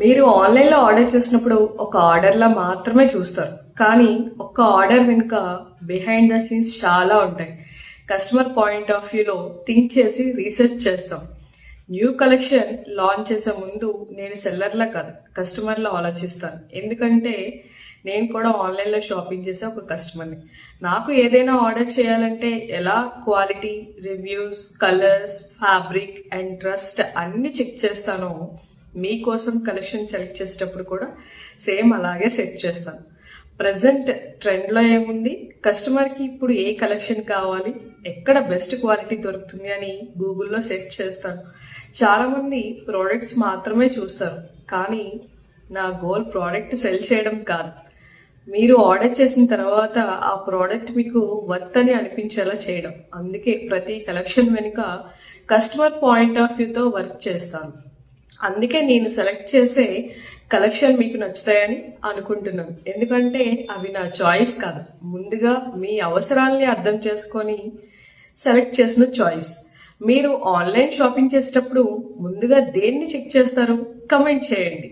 మీరు ఆన్లైన్లో ఆర్డర్ చేసినప్పుడు ఒక ఆర్డర్లా మాత్రమే చూస్తారు, కానీ ఒక్క ఆర్డర్ వెనుక బిహైండ్ ద సీన్స్ చాలా ఉంటాయి. కస్టమర్ పాయింట్ ఆఫ్ వ్యూలో థింక్ చేసి రీసెర్చ్ చేస్తాం. న్యూ కలెక్షన్ లాంచ్ చేసే ముందు నేను సెల్లర్లా కాదు, కస్టమర్లా ఆలోచిస్తాను. ఎందుకంటే నేను కూడా ఆన్లైన్లో షాపింగ్ చేసే ఒక కస్టమర్ని. నాకు ఏదైనా ఆర్డర్ చేయాలంటే ఎలా quality, reviews, colours, fabric and trust అన్ని చెక్ చేస్తానో, మీకోసం కలెక్షన్ సెలెక్ట్ చేసేటప్పుడు కూడా సేమ్ అలాగే సెట్ చేస్తాను. ప్రజెంట్ ట్రెండ్లో ఏముంది, కస్టమర్కి ఇప్పుడు ఏ కలెక్షన్ కావాలి, ఎక్కడ బెస్ట్ క్వాలిటీ దొరుకుతుంది అని గూగుల్లో సెర్చ్ చేస్తాను. చాలామంది ప్రోడక్ట్స్ మాత్రమే చూస్తారు, కానీ నా గోల్ ప్రోడక్ట్ సెల్ చేయడం కాదు, మీరు ఆర్డర్ చేసిన తర్వాత ఆ ప్రోడక్ట్ మీకు వర్త్ అని అనిపించేలా చేయడం. అందుకే ప్రతి కలెక్షన్ వెనుక కస్టమర్ పాయింట్ ఆఫ్ వ్యూతో వర్క్ చేస్తాను. అందుకే నేను సెలెక్ట్ చేసే కలెక్షన్ మీకు నచ్చుతాయని అనుకుంటున్నాను. ఎందుకంటే అవి నా చాయిస్ కాదు, ముందుగా మీ అవసరాల్ని అర్థం చేసుకొని సెలెక్ట్ చేసిన చాయిస్. మీరు ఆన్లైన్ షాపింగ్ చేసేటప్పుడు ముందుగా దేన్ని చెక్ చేస్తారు? కమెంట్ చేయండి.